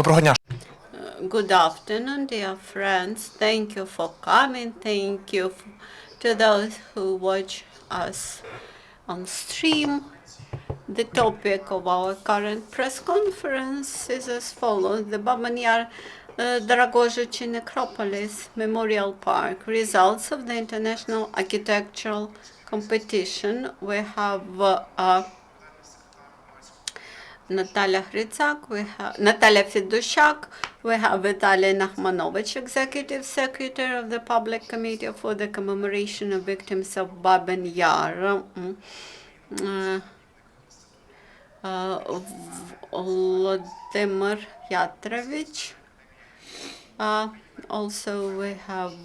Доброго дня. Good afternoon, dear friends. Thank you for coming. Thank you to those who watch us on stream. The topic of our current press conference is as follows: the Babyn Yar-Dorohozhychi Necropolis Memorial Park. Results of the international architectural competition. We have Natalia Hrycak, we have Natalia Fidusiak, we have Vitaly Nakhmanovich, Executive Secretary of the Public Committee for the Commemoration of Victims of Babyn Yar. Vladimir Yatrovich. Also, we have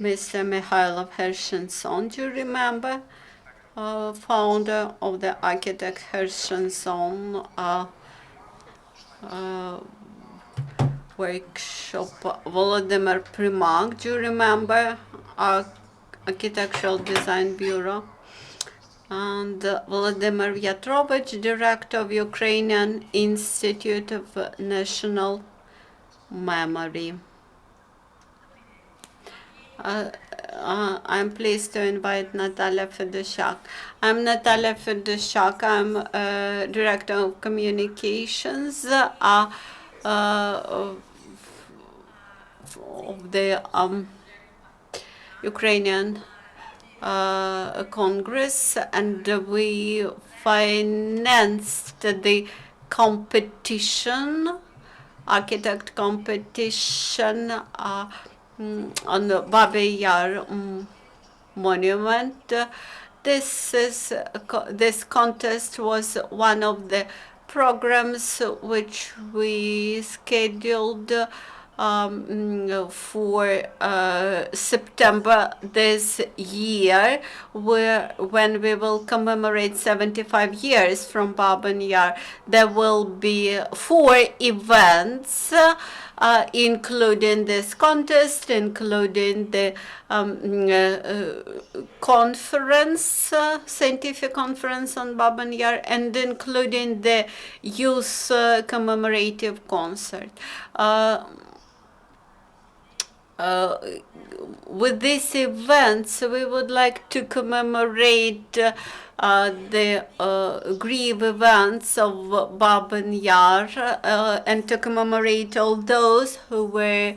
Mr. Mikhailov Hershenson. Do you remember? Founder of the architect Hershenson workshop, Volodymyr Primak. Do you remember our Architectural Design Bureau? And Vladimir Yatrovich, director of Ukrainian Institute of National Memory. I'm pleased to invite Natalia Fidusiak. I'm Natalia Fidusiak. I'm Director of Communications of the Ukrainian Congress, and we financed the competition, architect competition, on the Babyn Yar monument. This contest was one of the programs which we scheduled for September this year, when we will commemorate 75 years from Babyn Yar. There will be 4 events, including this contest, including the conference, scientific conference on Babyn Yar, and including the youth commemorative concert. With these events, we would like to commemorate the grave events of Babyn Yar, and to commemorate all those who were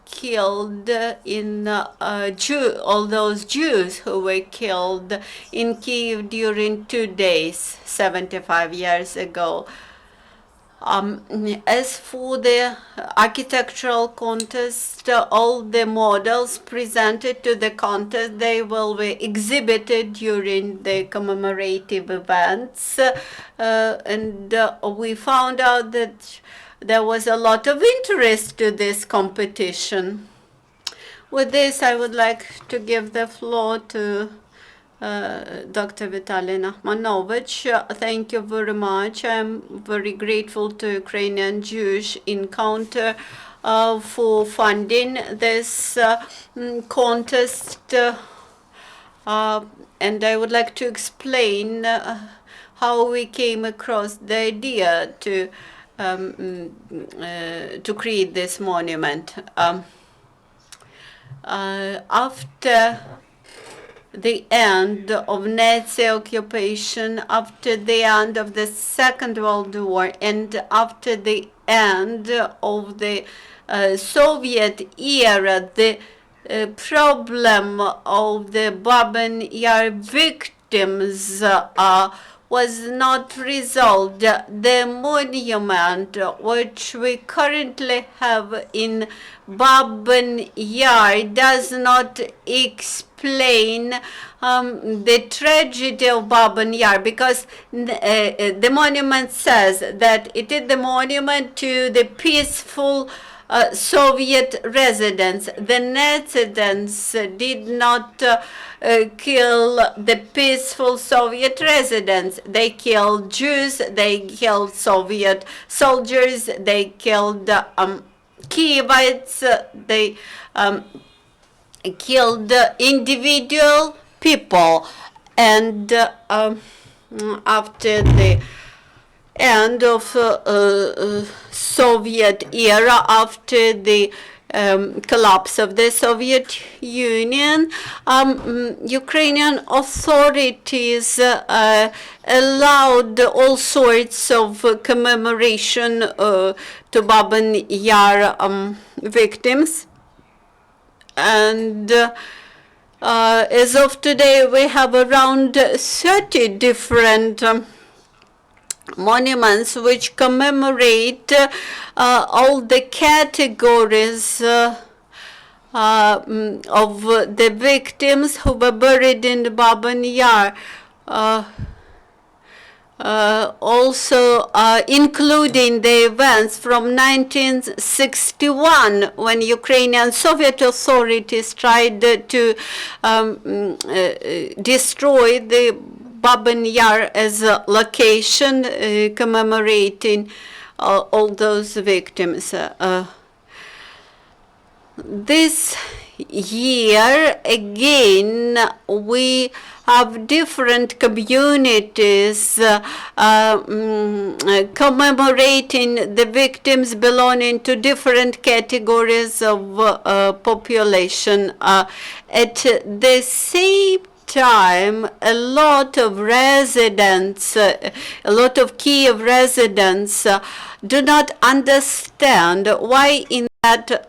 killed in all those Jews who were killed in Kyiv during 2 days, 75 years ago. As for the architectural contest, all the models presented to the contest, they will be exhibited during the commemorative events, and we found out that there was a lot of interest to this competition. With this, I would like to give the floor to Dr. Vitaly Nakhmanovich. Thank you very much. I'm very grateful to Ukrainian Jewish Encounter for funding this contest, and I would like to explain how we came across the idea to create this monument. After the end of Nazi occupation, after the end of the Second World War, and after the end of the Soviet era, the problem of the Babyn Yar victims was not resolved. The monument which we currently have in Babyn Yar does not explain the tragedy of Babyn Yar, because the monument says that it is the monument to the peaceful Soviet residents. The Nazis did not kill the peaceful Soviet residents. They killed Jews, they killed Soviet soldiers, they killed Kievites, they killed individual people. And after the end of Soviet era, after the collapse of the Soviet Union, Ukrainian authorities allowed all sorts of commemoration to Babyn Yar victims. And as of today, we have around 30 different monuments which commemorate all the categories of the victims who were buried in the Babyn Yar. Also including the events from 1961, when Ukrainian Soviet authorities tried to destroy the Babyn Yar as a location commemorating all those victims. This year, again, we have different communities commemorating the victims belonging to different categories of population. At the same time, a lot of residents, a lot of Kiev residents do not understand why in that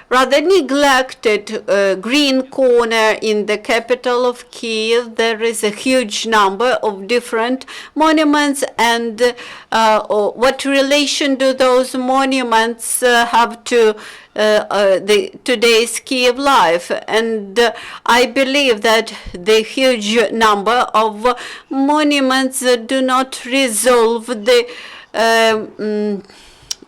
rather neglected green corner in the capital of Kiev there is a huge number of different monuments, and what relation do those monuments have to today's Kiev life. And I believe that the huge number of monuments do not resolve the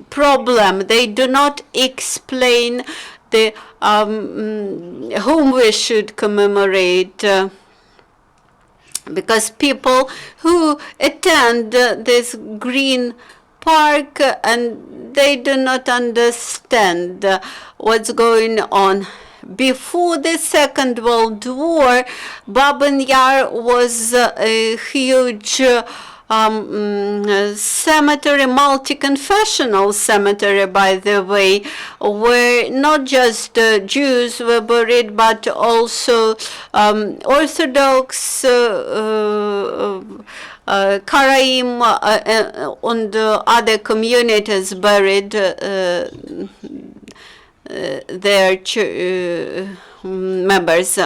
problem. They do not explain the whom we should commemorate, because people who attend this green park and they do not understand what's going on. Before the Second World War, Babyn Yar was a huge cemetery, multi-confessional cemetery, by the way, where not just Jews were buried, but also Orthodox, Karaim, and other communities buried their members.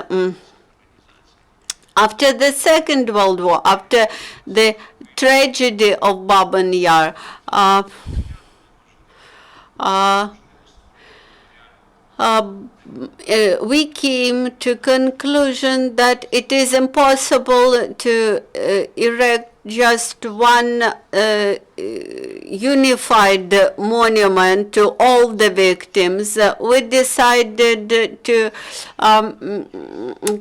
After the Second World War, after the tragedy of Babyn Yar, we came to conclusion that it is impossible to erect just one unified monument to all the victims. We decided to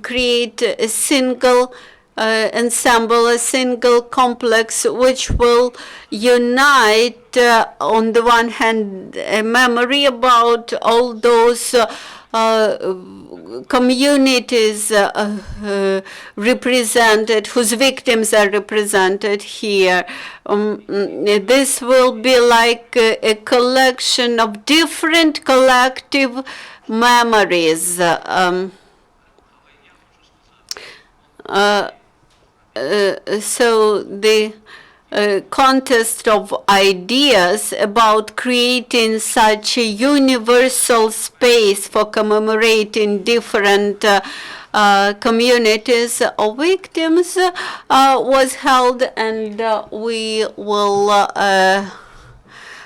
create a single ensemble, a single complex, which will unite on the one hand a memory about all those communities represented, whose victims are represented here. This will be like a collection of different collective memories. So the contest of ideas about creating such a universal space for commemorating different communities of victims was held, and we will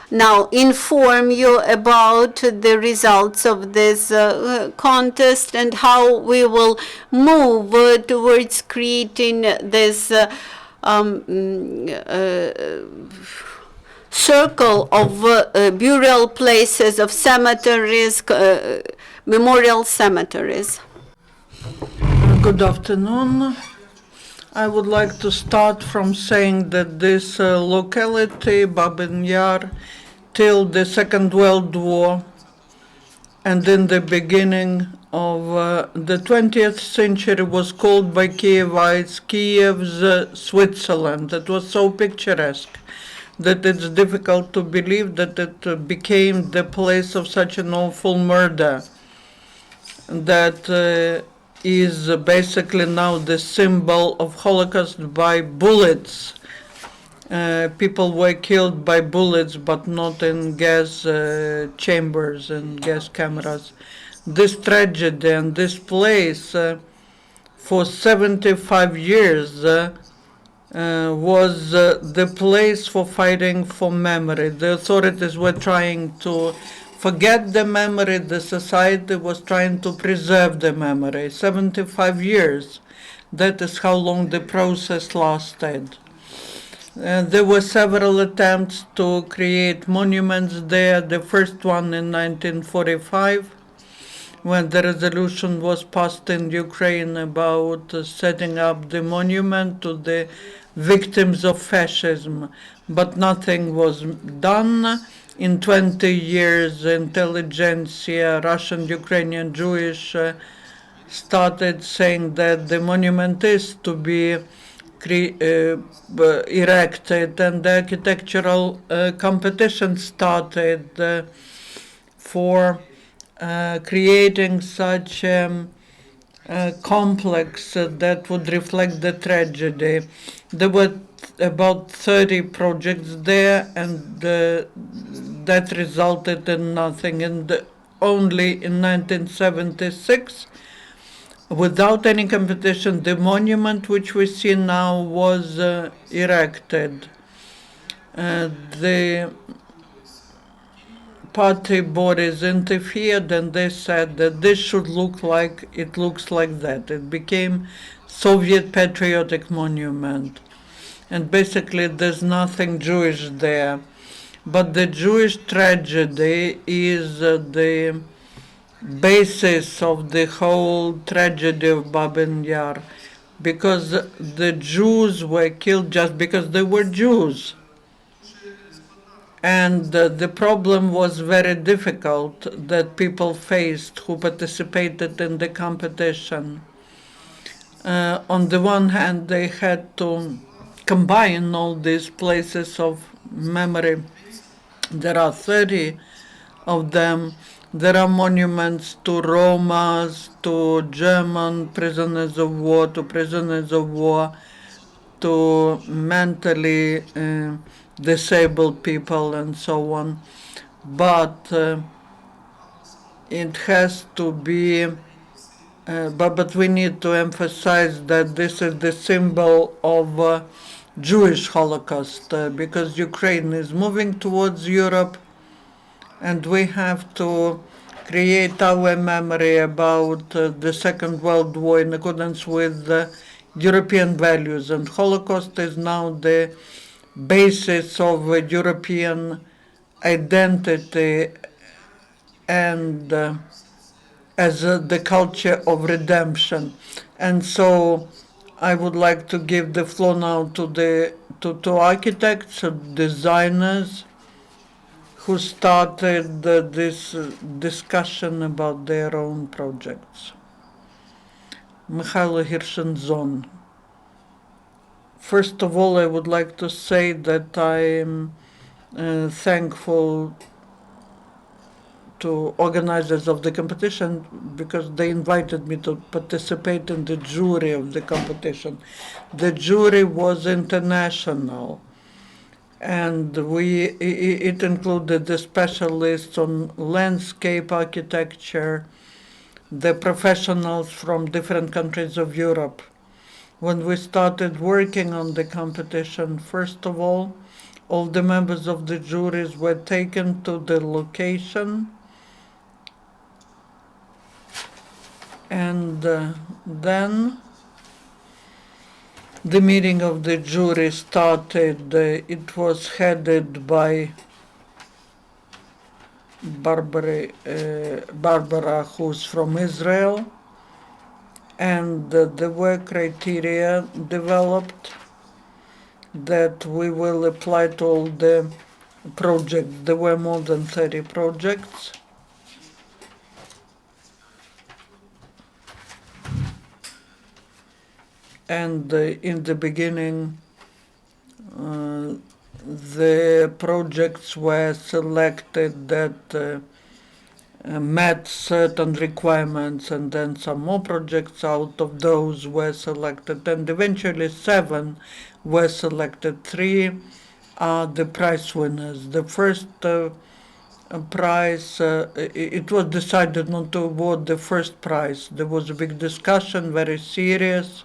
now inform you about the results of this contest and how we will move towards creating this circle of burial places, of cemeteries, memorial cemeteries. Good afternoon. I would like to start from saying that this locality, Babyn Yar, till the Second World War, and in the beginning of the 20th century was called by Kievites Kiev's Switzerland. It was so picturesque that it's difficult to believe that it became the place of such an awful murder that is basically now the symbol of Holocaust by bullets. People were killed by bullets, but not in gas chambers and gas cameras. This tragedy and this place for 75 years was the place for fighting for memory. The authorities were trying to forget the memory, the society was trying to preserve the memory. 75 years, that is how long the process lasted. There were several attempts to create monuments there. The first one in 1945, when the resolution was passed in Ukraine about setting up the monument to the victims of fascism, but nothing was done. In 20 years, intelligentsia, Russian, Ukrainian, Jewish, started saying that the monument is to be erected, and the architectural competition started for creating such a complex that would reflect the tragedy. There were about 30 projects there, and that resulted in nothing. And only in 1976, without any competition, the monument which we see now was erected. The party bodies interfered, and they said that this should look like it looks like that. It became Soviet patriotic monument, and basically there's nothing Jewish there. But the Jewish tragedy is the basis of the whole tragedy of Babyn Yar, because the Jews were killed just because they were Jews. And the problem was very difficult that people faced who participated in the competition. On the one hand, they had to combine all these places of memory. There are 30 of them. There are monuments to Romas, to German prisoners of war, to prisoners of war, to mentally disabled people, and so on. But it has to be, but we need to emphasize that this is the symbol of Jewish Holocaust, because Ukraine is moving towards Europe, and we have to create our memory about the Second World War in accordance with European values. And Holocaust is now the basis of European identity, and as the culture of redemption. And so I would like to give the floor now to architects, designers, who started this discussion about their own projects. Mikhailo Hirshenzon. First of all, I would like to say that I am thankful to organizers of the competition, because they invited me to participate in the jury of the competition. The jury was international, and it included the specialists on landscape architecture, the professionals from different countries of Europe. When we started working on the competition, first of all the members of the juries were taken to the location, and then the meeting of the jury started. It was headed by Barbara, who's from Israel, and there were criteria developed that we will apply to all the projects. There were more than 30 projects, and in the beginning the projects were selected that met certain requirements, and then some more projects out of those were selected, and eventually 7 were selected. 3 are the prize winners. The first prize, it was decided not to award the first prize. There was a big discussion, very serious.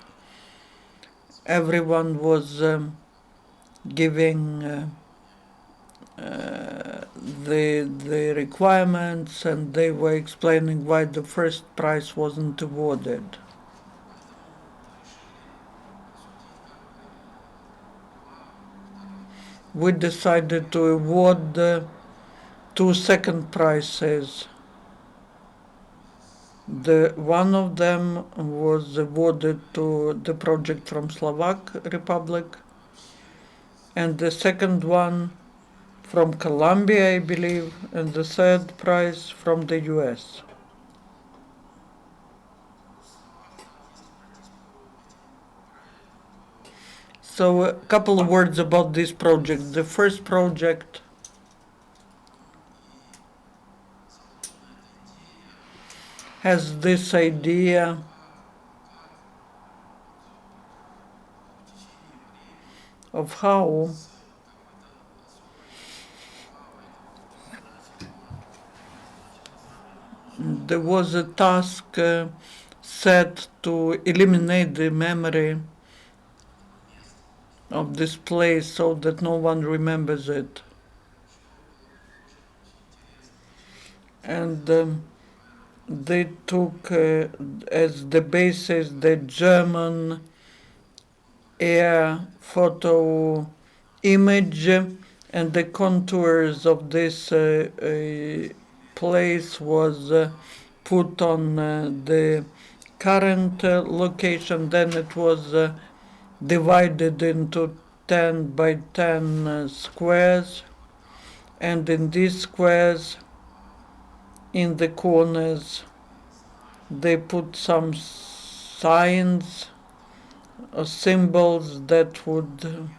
Everyone was giving the requirements, and they were explaining why the first prize wasn't awarded. We decided to award the 2 second prizes. One of them was awarded to the project from Slovak Republic, and the second one from Colombia, I believe, and the third prize from the US. So a couple of words about this project. The first project has this idea of how there was a task set to eliminate the memory of this place so that no one remembers it. And they took as the basis the German air photo image, and the contours of this place was put on the current location. Then it was divided into 10 by 10 squares, and in these squares, in the corners, they put some signs or symbols that would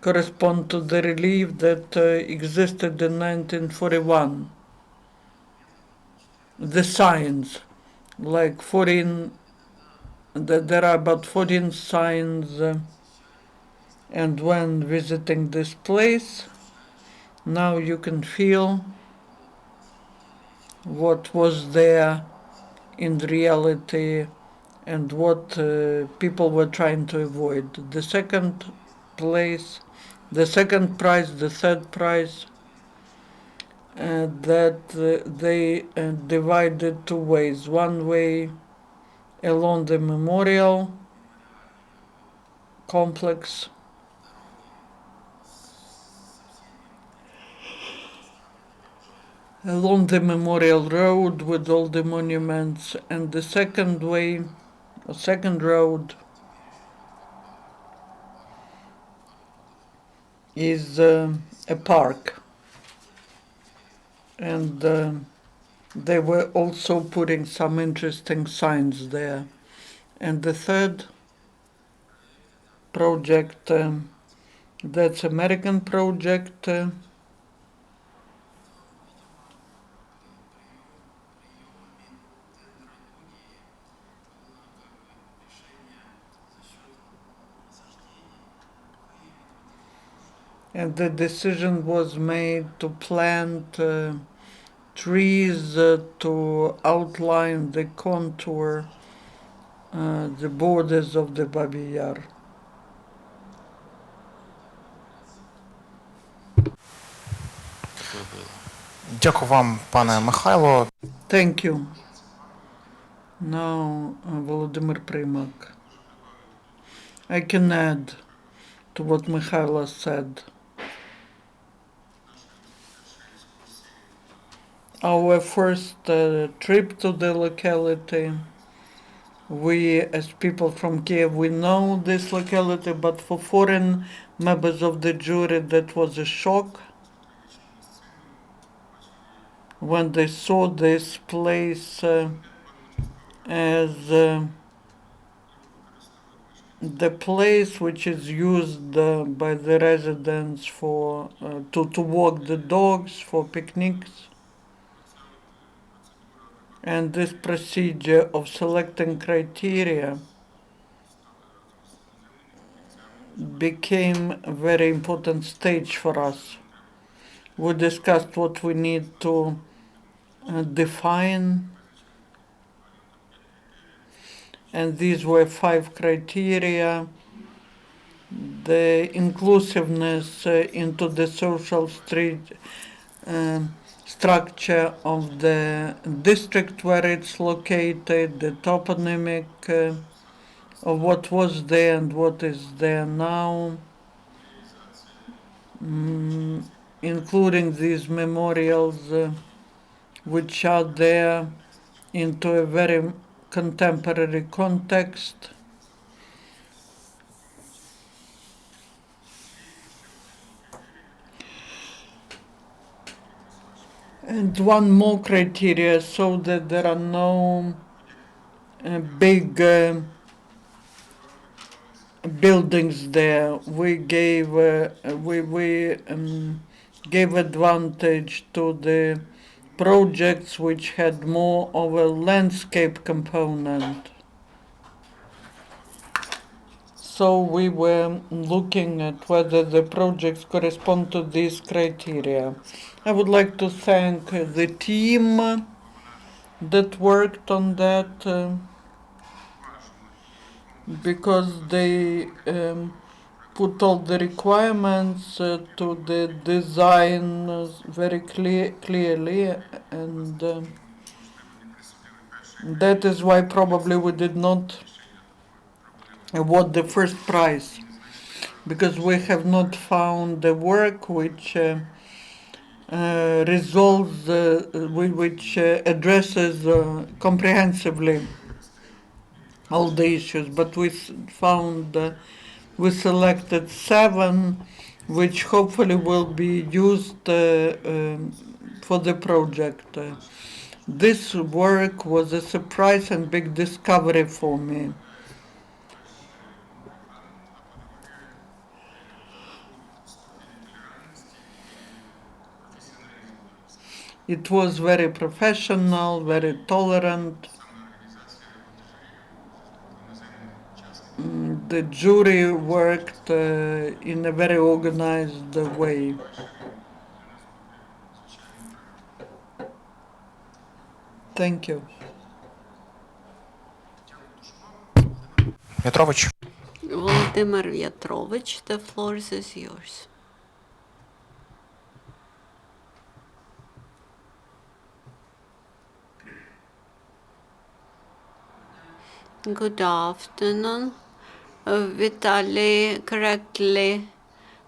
correspond to the relief that existed in 1941. The signs, like 14, there are about 14 signs, and when visiting this place, now you can feel what was there in reality and what people were trying to avoid. The second place, the second prize, the third prize, that they divided 2 ways. One way along the memorial complex, along the memorial road with all the monuments, and the second way, or second road, is a park. And they were also putting some interesting signs there. And the third project, that's American project, and the decision was made to plant trees to outline the contour, the borders of the Babyn Yar. Дякую вам, пане Михайло. Thank you. Now, Volodymyr Primak. I can add to what Michaela said. Our first trip to the locality, we as people from Kiev, we know this locality, but for foreign members of the jury that was a shock when they saw this place as the place which is used by the residents for to walk the dogs for picnics. And this procedure of selecting criteria became a very important stage for us. We discussed what we need to define, and these were 5 criteria: the inclusiveness into the social structure of the district where it's located, the toponymic of what was there and what is there now, including these memorials which are there into a very contemporary context. And one more criteria, so that there are no big buildings there. We gave gave advantage to the projects which had more of a landscape component. So we were looking at whether the projects correspond to these criteria. I would like to thank the team that worked on that because they put all the requirements to the design very clearly, and that is why probably we did not award the first prize, because we have not found the work which resolves, which addresses comprehensively all the issues. But we found, we selected 7, which hopefully will be used for the project. This work was a surprise and big discovery for me. It was very professional, very tolerant. The jury worked in a very organized way. Thank you. В'ятрович. Volodymyr Yar-Dorohozhychi, the floor is yours. Good afternoon. Vitaly correctly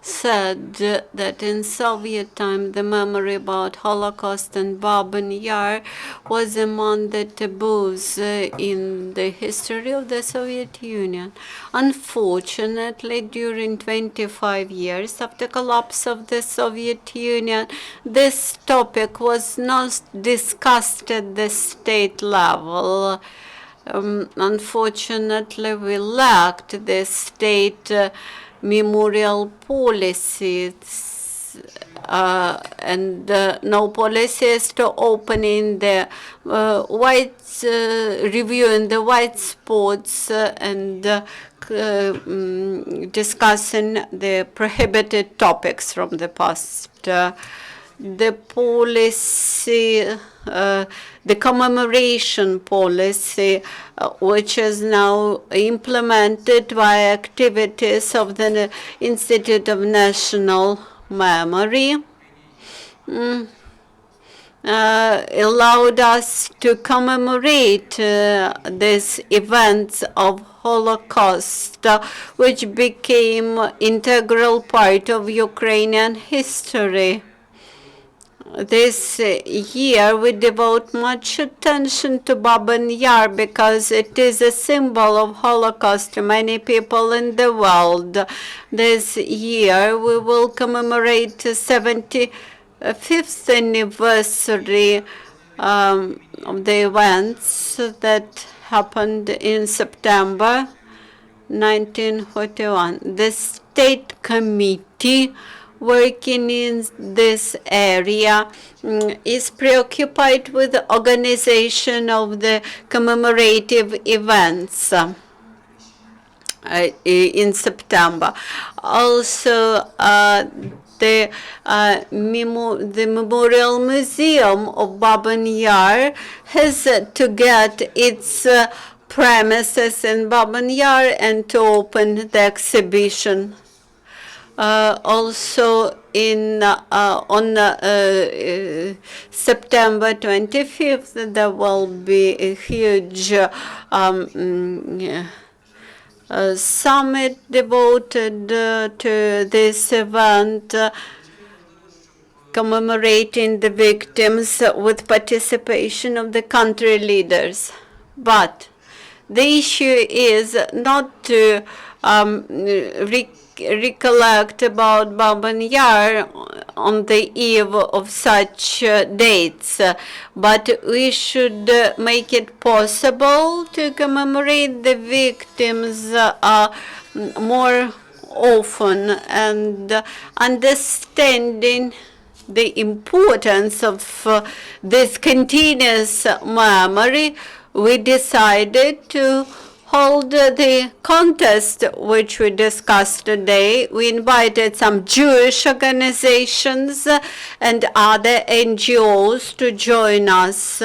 said that in Soviet time the memory about Holocaust and Babyn Yar was among the taboos in the history of the Soviet Union. Unfortunately, during 25 years after collapse of the Soviet Union, this topic was not discussed at the state level. Unfortunately, we lacked the state memorial policies and no policies to opening the reviewing the white spots and discussing the prohibited topics from the past. The policy, the commemoration policy, which is now implemented by activities of the Institute of National Memory, allowed us to commemorate these events of Holocaust, which became integral part of Ukrainian history. This year we devote much attention to Babyn Yar because it is a symbol of Holocaust to many people in the world. This year we will commemorate the 75th anniversary of the events that happened in September 1941. The state committee working in this area is preoccupied with the organization of the commemorative events in September. Also, the Memorial Museum of Babyn Yar has to get its premises in Babyn Yar and to open the exhibition. Also on September 25th, there will be a huge summit devoted to this event, commemorating the victims with participation of the country leaders. But the issue is not to recollect about Babyn Yar on the eve of such dates, but we should make it possible to commemorate the victims more often, and understanding the importance of this continuous memory, we decided to hold the contest which we discussed today. We invited some Jewish organizations and other NGOs to join us.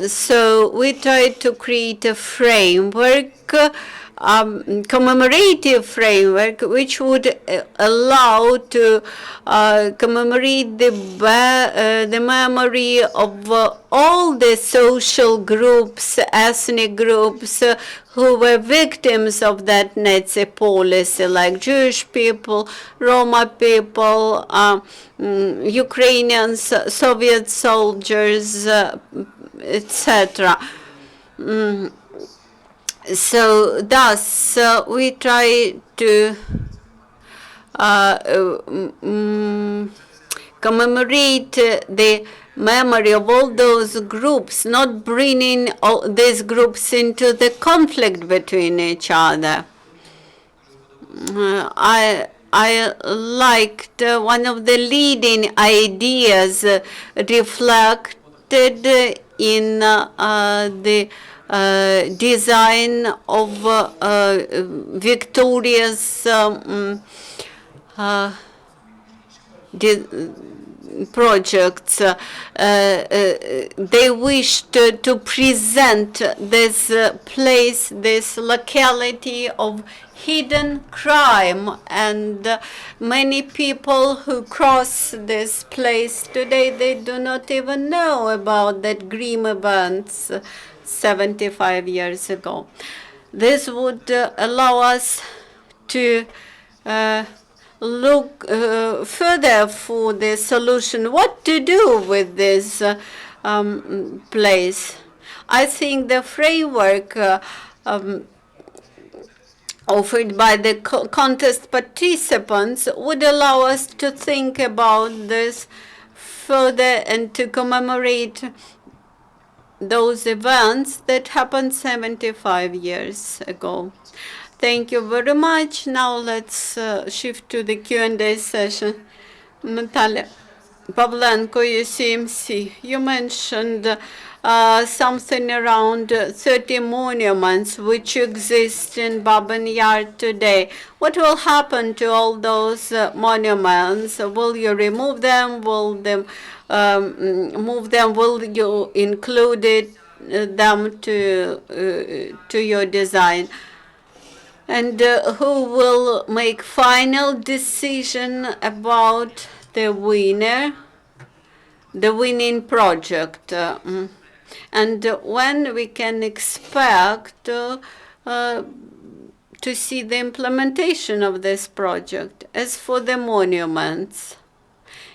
So we tried to create a framework, commemorative framework, which would allow to commemorate the memory of all the social groups, ethnic groups who were victims of that Nazi policy, like Jewish people, Roma people, Ukrainians, Soviet soldiers, etc. So thus we try to commemorate the memory of all those groups, not bringing all these groups into the conflict between each other. I liked one of the leading ideas reflected in the design of Victoria's projects. They wished to present this place, this locality of hidden crime, and many people who cross this place today, they do not even know about that grim events 75 years ago. This would allow us to look further for the solution, what to do with this place. I think the framework offered by the contest participants would allow us to think about this further and to commemorate those events that happened 75 years ago. Thank you very much. Now let's shift to the Q&A session. Natalia Pavlenko, UCMC, you mentioned something around 30 monuments which exist in Babyn Yar today. What will happen to all those monuments? Will you remove them? Will them move them? Will you include them to your design? And who will make final decision about the winner, the winning project? And when we can expect to see the implementation of this project? As for the monuments,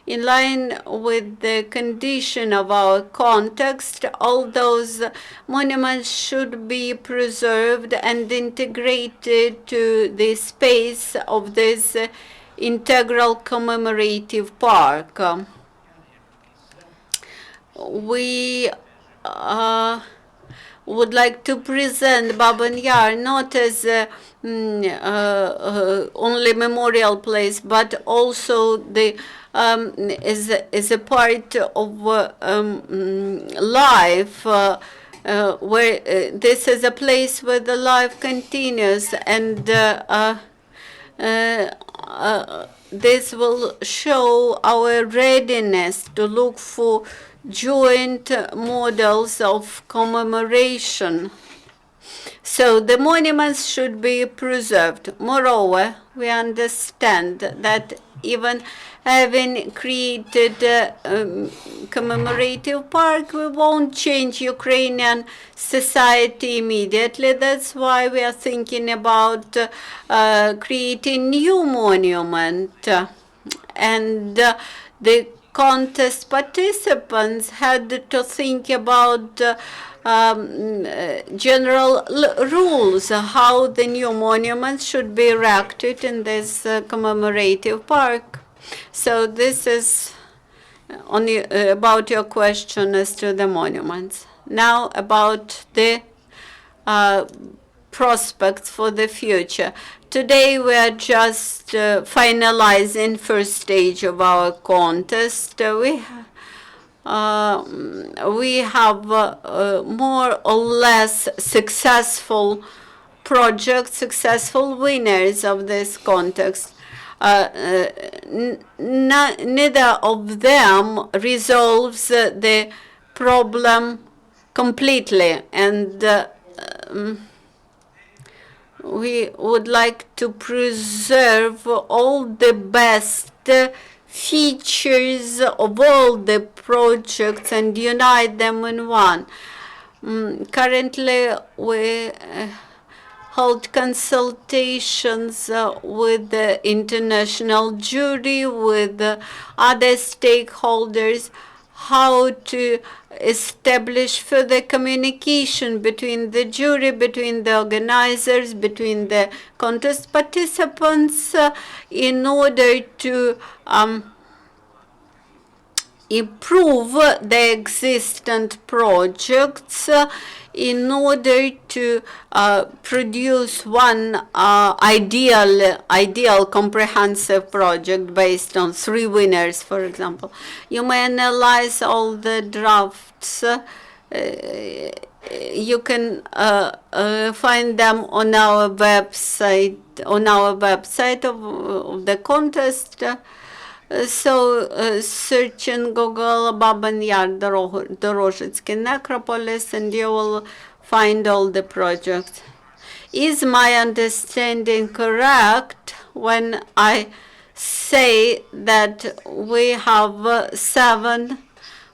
in line with the condition of our context, all those monuments should be preserved and integrated to the space of this integral commemorative park. would like to present Babyn Yar not as only memorial place, but also the is a part of life, where this is a place where the life continues, and this will show our readiness to look for joint models of commemoration. So the monuments should be preserved. Moreover, we understand that even having created a commemorative park, we won't change Ukrainian society immediately. That's why we are thinking about creating new monument. And the contest participants had to think about general rules, how the new monuments should be erected in this commemorative park. So this is only about your question as to the monuments. Now about the prospects for the future. Today we are just finalizing first stage of our contest. We have more or less successful projects, successful winners of this contest. Neither of them resolves the problem completely, and we would like to preserve all the best features of all the projects and unite them in one. Currently, we hold consultations with the international jury, with other stakeholders, how to establish further communication between the jury, between the organizers, between the contest participants, in order to improve the existent projects, in order to produce one ideal comprehensive project based on 3 winners, for example. You may analyze all the drafts. You can find them on our website, of the contest. So search in Google Babyn Yar-Dorohozhychi Necropolis, and you will find all the projects. Is my understanding correct when I say that we have 7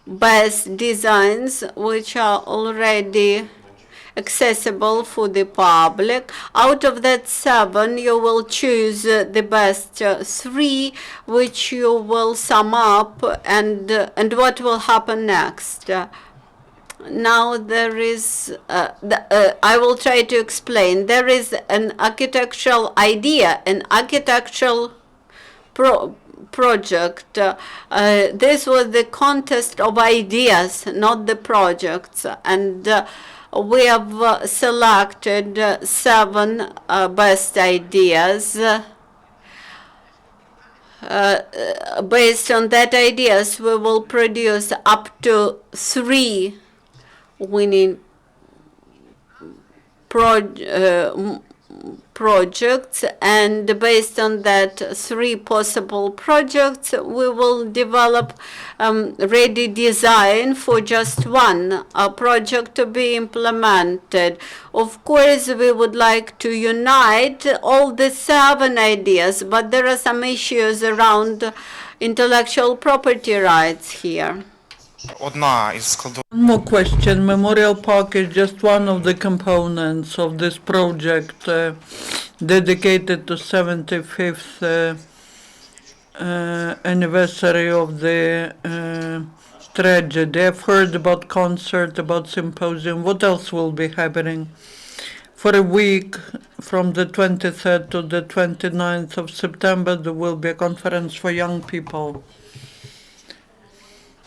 best designs which are already accessible for the public? Out of that 7, you will choose the best 3, which you will sum up, and what will happen next? Now there is, I will try to explain. There is an architectural idea, an architectural project. This was the contest of ideas, not the projects, and we have selected 7 best ideas. Based on that ideas, we will produce up to 3 winning projects, and based on that 3 possible projects, we will develop ready design for just one project to be implemented. Of course, we would like to unite all the 7 ideas, but there are some issues around intellectual property rights here. Одна із складових One more question. Memorial Park is just one of the components of this project dedicated to 75th anniversary of the tragedy. I've heard about concert, about symposium. What else will be happening? For a week, from the 23rd to the 29th of September, there will be a conference for young people.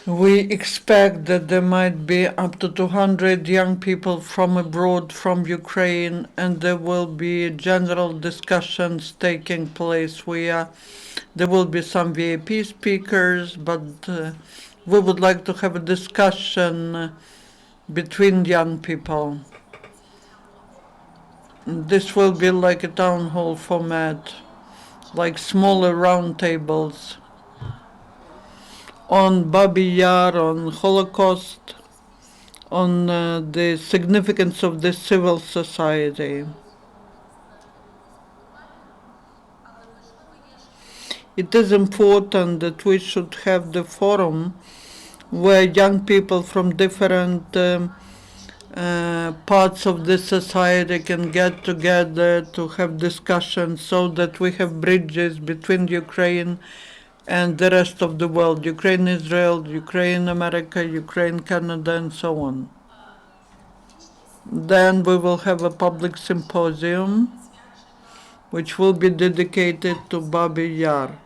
We expect that there might be up to 200 young people from abroad, from Ukraine, and there will be general discussions taking place where there will be some VIP speakers, but we would like to have a discussion between young people. This will be like a town hall format, like smaller round tables on Babyn Yar, on Holocaust, on the significance of the civil society. It is important that we should have the forum where young people from different parts of the society can get together to have discussions so that we have bridges between Ukraine and the rest of the world, Ukraine, Israel, Ukraine, America, Ukraine, Canada, and so on. Then we will have a public symposium which will be dedicated to Babyn Yar.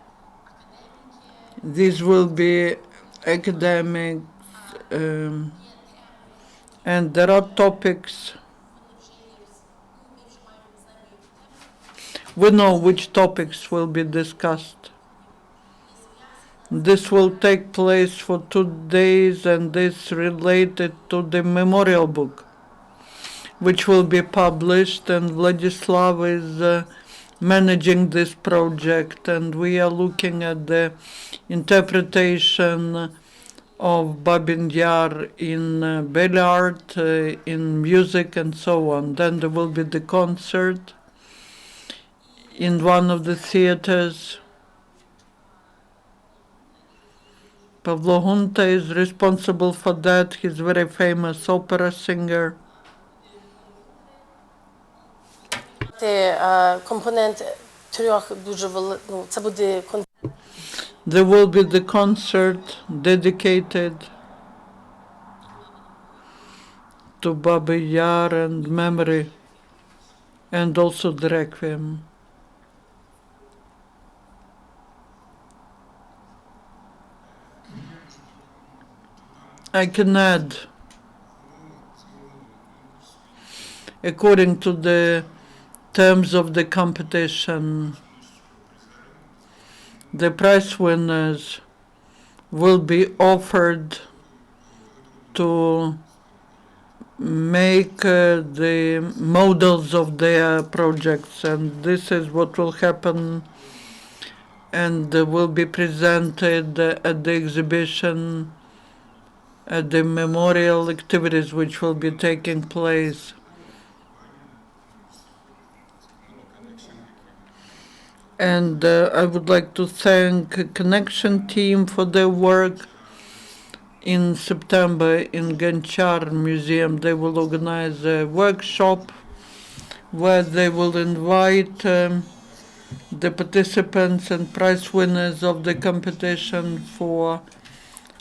These will be academics, and there are topics. We know which topics will be discussed. This will take place for 2 days, and this related to the memorial book, which will be published, and Vladislav is managing this project, and we are looking at the interpretation of Babyn Yar in belly art, in music, and so on. Then there will be the concert in one of the theaters. Pavlo Hunta is responsible for that. He's a very famous opera singer. Компонент трьох дуже це буде There will be the concert dedicated to Babyn Yar and memory, and also the requiem. I can add, according to the terms of the competition, the prize winners will be offered to make the models of their projects, and this is what will happen and will be presented at the exhibition, at the memorial activities which will be taking place. And I would like to thank Connection team for their work. In September in Genchar Museum, they will organize a workshop where they will invite the participants and prize winners of the competition for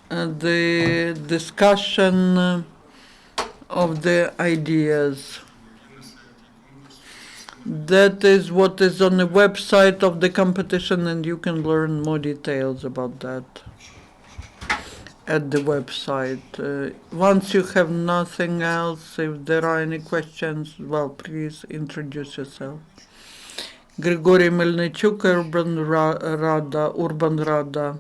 the discussion of the ideas. That is what is on the website of the competition, and you can learn more details about that at the website. Once you have nothing else, if there are any questions, well, please introduce yourself. Grigory Melnichuk, Urban Rada.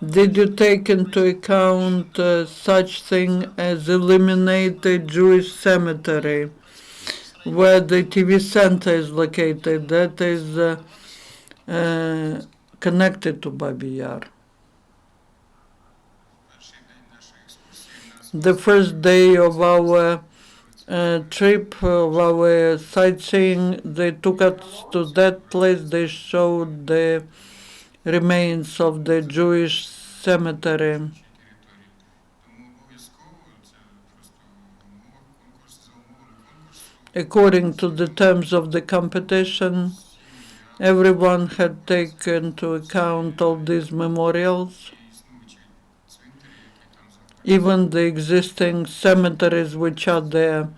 Did you take into account such thing as eliminated Jewish cemetery, where the TV center is located, that is connected to Babyn Yar? The first day of our trip, of our sightseeing, they took us to that place. They showed the remains of the Jewish cemetery. According to the terms of the competition, everyone had taken into account all these memorials, even the existing cemeteries which are there.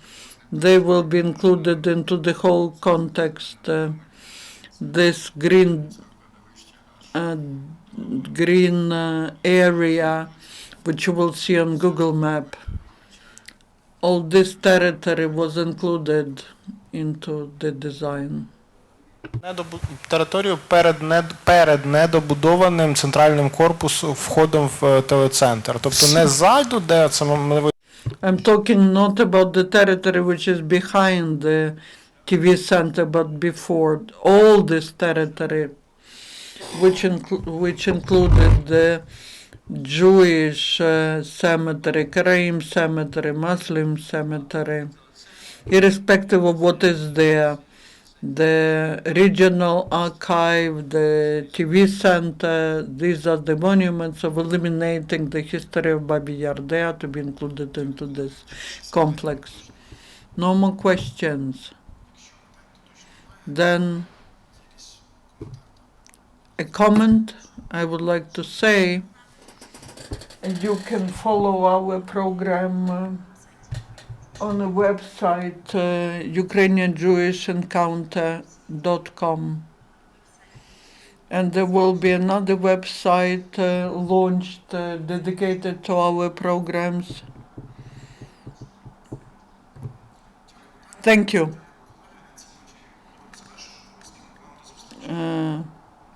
they will be included into the whole context. This green area, which you will see on Google Map, all this territory was included into the design. Територію перед недобудованим центральним корпусом входом в телецентр. Тобто не ззаду, де це I'm talking not about the territory which is behind the TV center, but before. All this territory, which included the Jewish cemetery, Karaim cemetery, Muslim cemetery, irrespective of what is there. The regional archive, the TV center, these are the monuments of eliminating the history of Babyn Yar. They are to be included into this complex. No more questions. Then a comment I would like to say, and you can follow our program on a website, ukrainianjewishencounter.com. And there will be another website launched dedicated to our programs. Thank you.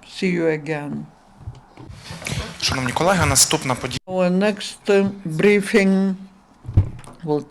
See you again. Шановні колеги, наступна подія. Our next briefing will take